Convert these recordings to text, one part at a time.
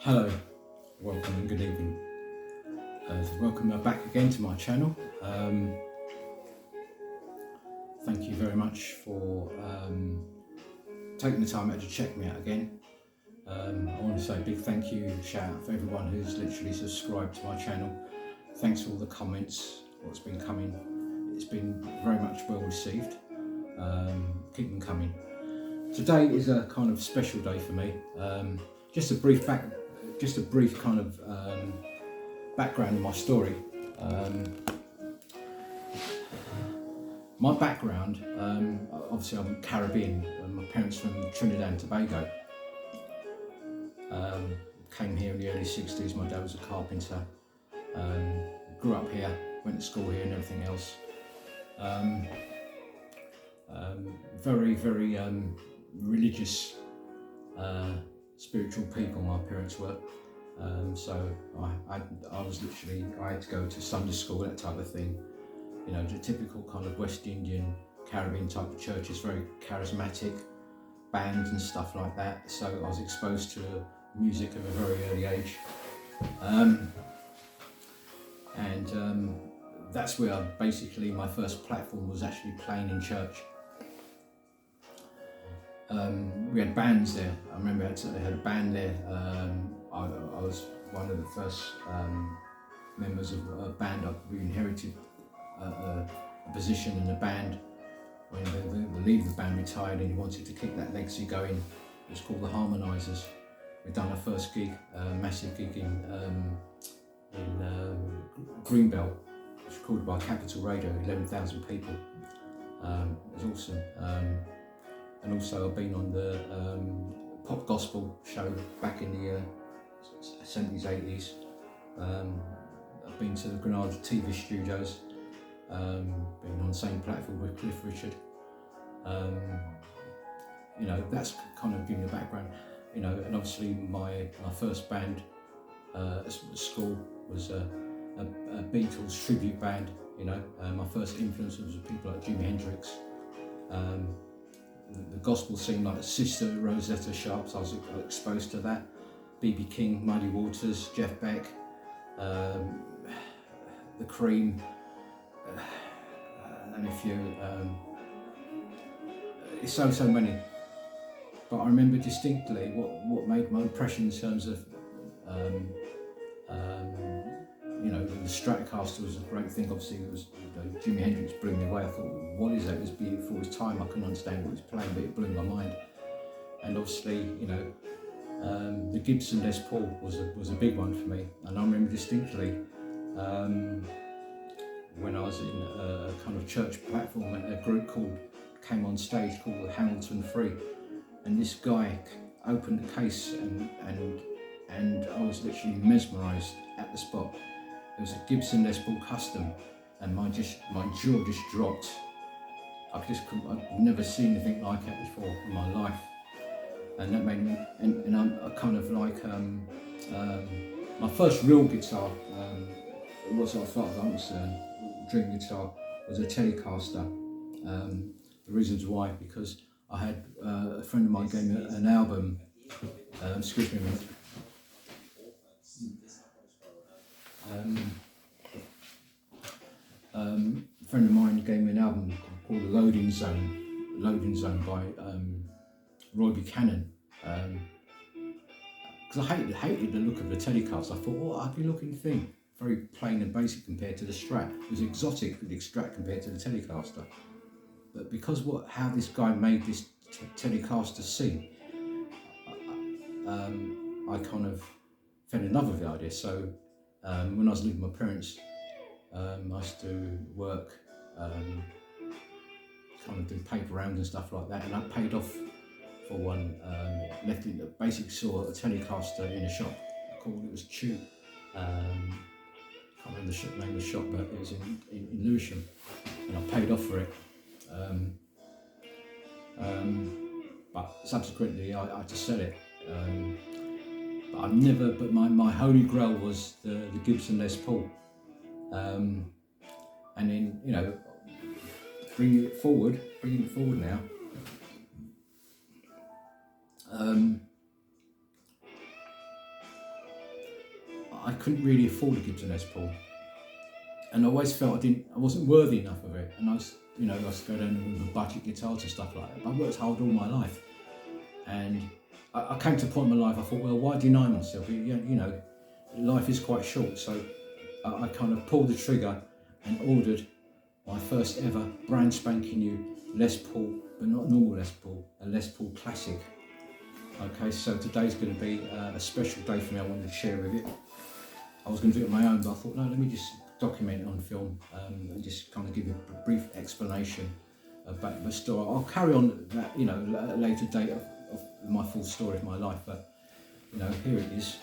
Hello, welcome and good evening. Welcome back again to my channel. Thank you very much for taking the time out to check me out again. I want to say a big thank you, shout out for everyone who's literally subscribed to my channel. Thanks for all the comments, what's been coming. It's been very much well received. Keep them coming. Today is a kind of special day for me. Just a brief kind of background of my story. My background, obviously I'm Caribbean, my parents from Trinidad and Tobago. Came here in the early 60s, my dad was a carpenter, grew up here, went to school here and everything else. Very religious, spiritual people my parents were. So I had to go to Sunday school, that type of thing. You know, the typical kind of West Indian, Caribbean type of churches, very charismatic, bands and stuff like that. So I was exposed to music at a very early age. That's where basically my first platform was actually playing in church. We had bands there. I remember I had a band there. I was one of the first members of a band. We inherited a position in the band when the leader of the band retired and he wanted to keep that legacy going. It was called the Harmonisers. We'd done our first gig, massive gig in Greenbelt. It was recorded by Capital Radio, 11,000 people. It was awesome. And also I've been on the pop gospel show back in the 70s, 80s. I've been to the Granada TV studios, been on the same platform with Cliff Richard. You know, that's kind of giving a background. You know, and obviously my first band at school was a Beatles tribute band. You know, my first influence was people like Jimi Hendrix. The gospel scene, like Sister Rosetta Sharp, so I was exposed to that. B.B. King, Muddy Waters, Jeff Beck, The Cream, and a few. It's so many. But I remember distinctly what made my impression in terms of, you know, the Stratocaster was a great thing. Obviously, it was, you know, Jimi Hendrix blew me away. I thought, what is that? It was beautiful. It was time. I couldn't understand what he was playing, but it blew my mind. And obviously, you know, the Gibson Les Paul was a big one for me. And I remember distinctly when I was in a kind of church platform, and a group came on stage called the Hamilton Free, and this guy opened the case and I was literally mesmerised at the spot. It was a Gibson Les Paul Custom, and my jaw just dropped. I'd never seen anything like it before in my life, and that made me. And I'm kind of like my first real guitar, as far as I'm concerned, dream guitar, was a Telecaster. The reasons why, because I had a friend of mine gave me an album. Excuse me a minute. A friend of mine gave me an album called Loading Zone by Roy Buchanan. Because I hated the look of the Telecaster. I thought, what an ugly looking thing. Very plain and basic compared to the Strat. It was exotic with the Strat compared to the Telecaster. But because how this guy made this Telecaster sing, I kind of fell in love with the idea. So when I was living with my parents, I used to work, kind of do paper rounds and stuff like that, and I paid off for one. Basically saw a Telecaster in a shop. It was Tube. Can't remember the name of the shop, but it was in Lewisham, and I paid off for it. But subsequently I had to sell it. But my holy grail was the Gibson Les Paul. And then, you know, bringing it forward now. couldn't really afford a Gibson Les Paul, and I always felt I wasn't worthy enough of it. And I was, I used to go down with budget guitars and stuff like that. But I worked hard all my life, and I came to a point in my life I thought, well, why deny myself? Life is quite short, so I kind of pulled the trigger and ordered my first ever brand spanking new Les Paul, but not normal Les Paul, a Les Paul Classic. Okay, so today's going to be a special day for me. I wanted to share with you. I was going to do it on my own, but I thought, no, let me just document it on film and just kind of give you a brief explanation about the story. I'll carry on that, at a later date of my full story of my life, but here it is.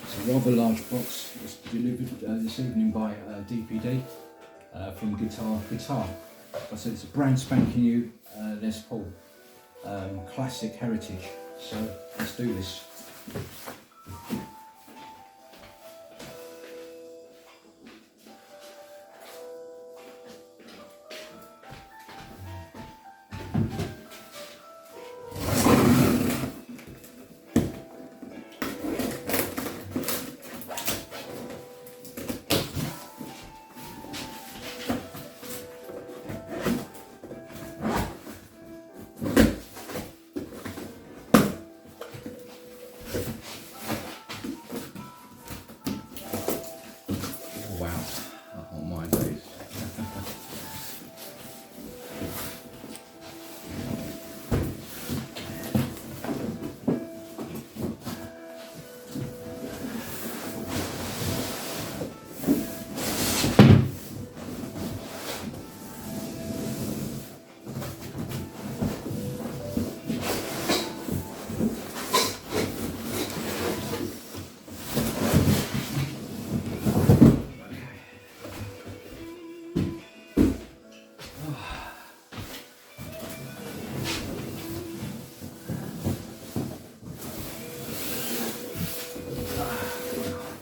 It's a rather large box. It's delivered this evening by DPD from Guitar. Like I said, it's a brand spanking new Les Paul classic heritage. So let's do this.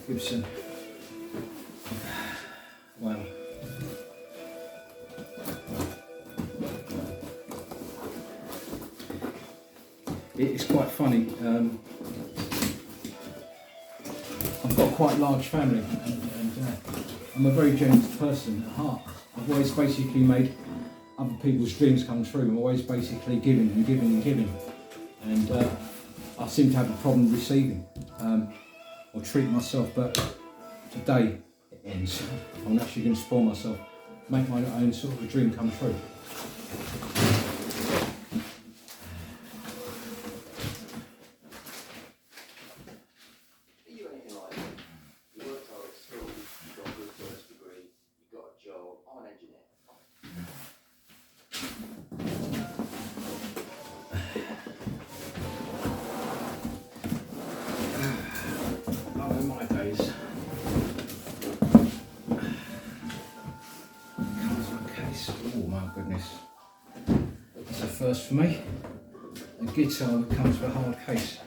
Gibson. Wow. It's quite funny. I've got quite a large family, and I'm a very generous person at heart. I've always basically made other people's dreams come true. I'm always basically giving and giving and giving, and I seem to have a problem receiving. Or treat myself, but today it ends. I'm actually going to spoil myself, make my own sort of a dream come true. Are you anything like me? You worked hard at school, you got a good first degree, you got a job. I'm an engineer. My days. Comes in a case. Oh my goodness. It's a first for me. A guitar that comes with a hard case.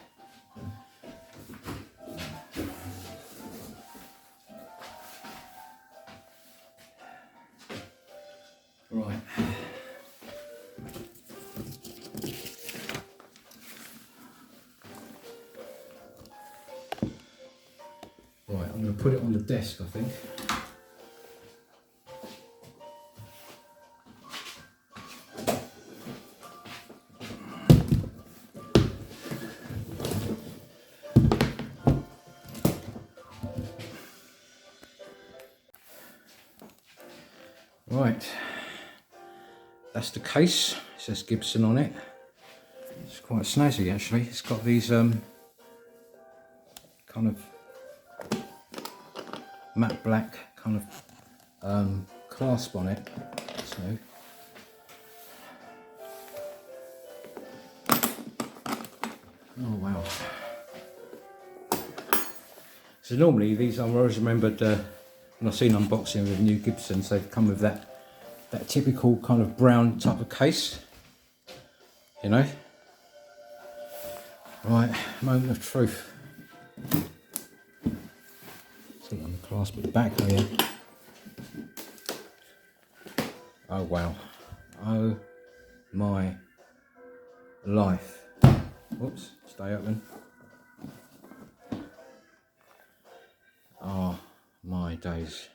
Right. Right, I'm going to put it on the desk, I think. Right, that's the case. It says Gibson on it. It's quite snazzy actually. It's got these kind of matte black kind of clasp on it. So oh wow. So normally these, I've always remembered when I've seen unboxing with new Gibsons, they've come with that typical kind of brown type of case, you know. Right, moment of truth. See on the clasp at the back, oh yeah. Oh wow, Oh my life. Whoops, stay open. Oh my days.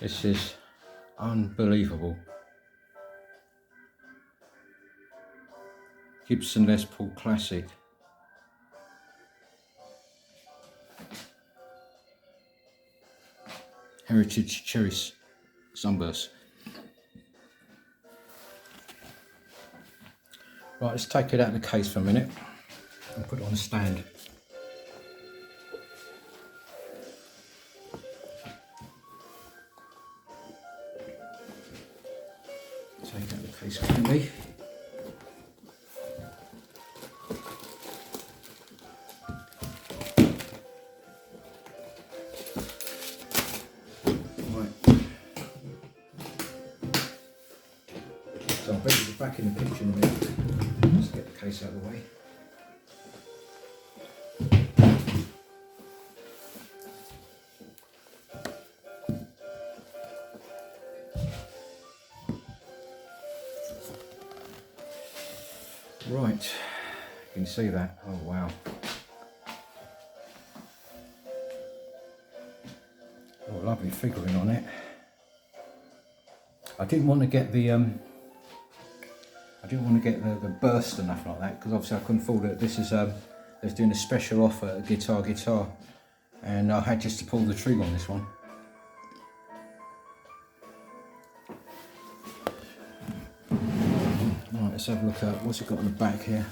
This is unbelievable. Gibson Les Paul Classic. Heritage Cherry Sunburst. Right, let's take it out of the case for a minute and put it on a stand. Take out the case candy. So I'll bring it back in the picture in a minute. Just get the case out of the way. Right, you can see that. Oh wow. Oh, lovely figuring on it. I didn't want to get the the burst and nothing like that, because obviously I couldn't afford it. This is they was doing a special offer at Guitar, and I had just to pull the trigger on this one. Right, let's have a look at what's it got on the back here.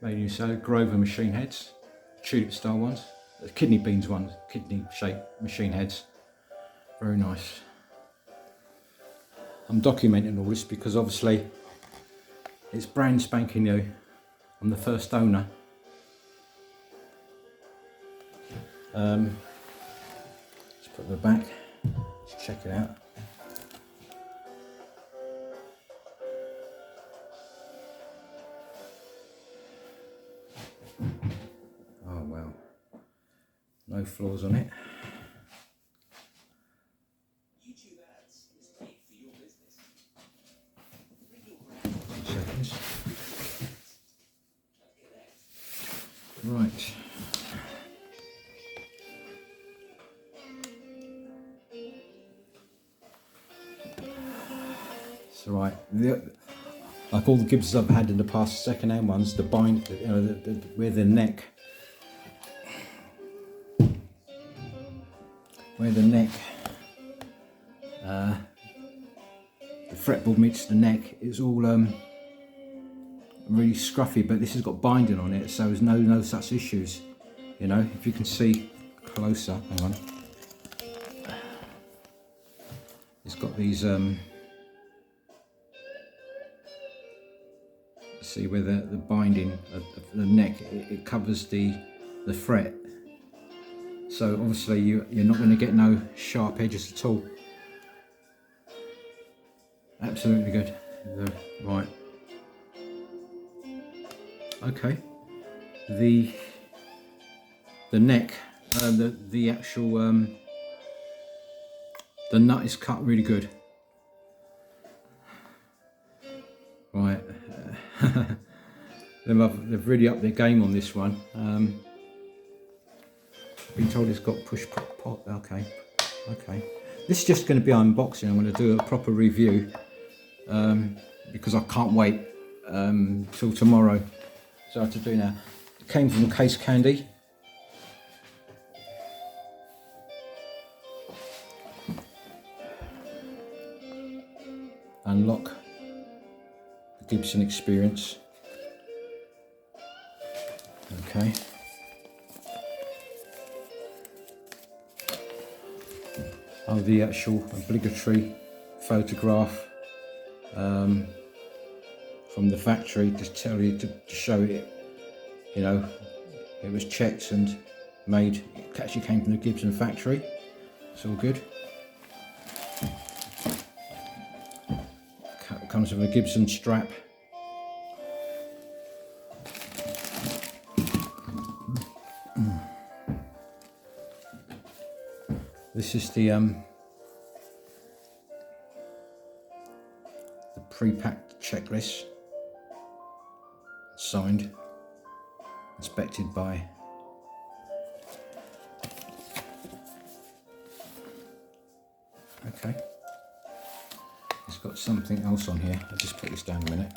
Made in USA, Grover machine heads, tulip style ones, kidney beans ones, kidney shaped machine heads. Very nice. I'm documenting all this because obviously it's brand spanking new. I'm the first owner. Let's put the back. Let's check it out. Oh wow, no flaws on it. Seconds. Right. So right, like all the Gibsons I've had in the past, second-hand ones, the bind, you know, where the neck, the fretboard meets the neck, is all really scruffy, but this has got binding on it, so there's no such issues. You know, if you can see closer, hang on. It's got these see where the binding of the neck, it covers the fret, so obviously you're not going to get no sharp edges at all. Absolutely good. Right, okay, the neck, the actual the nut is cut really good. Right, they've really upped their game on this one. Been told it's got push pot. Okay. This is just going to be unboxing. I'm going to do a proper review because I can't wait till tomorrow. So I have to do now. It came from Case Candy. Unlock the Gibson experience. Okay. Oh, the actual obligatory photograph from the factory, just tell you to show it, you know, it was checked and made. It actually came from the Gibson factory. It's all good. Comes with a Gibson strap. This is the pre-packed checklist, signed, inspected by okay. It's got something else on here. I'll just put this down a minute.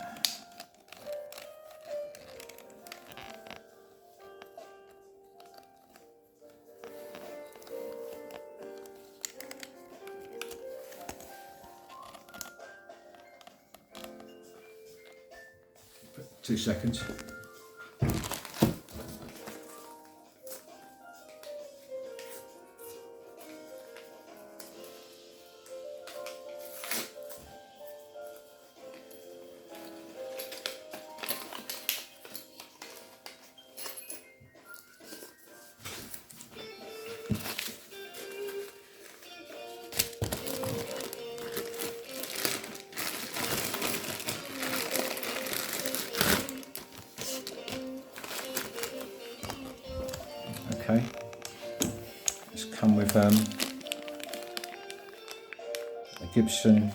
Put 2 seconds. Okay, it's come with a Gibson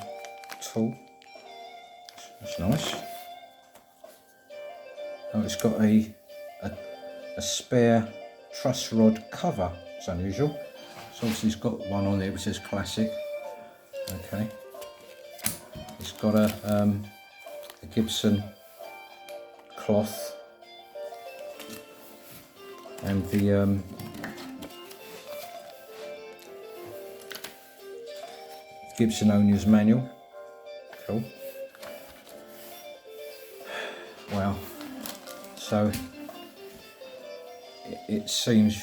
tool. That's nice. Oh, it's got a spare truss rod cover. It's unusual. So obviously it's got one on there which says classic. Okay. It's got a Gibson cloth and the Gibson owner's manual. Cool. Wow. So it seems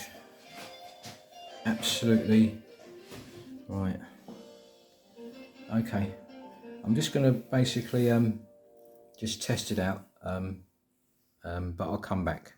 absolutely right. Okay. I'm just going to basically just test it out, but I'll come back.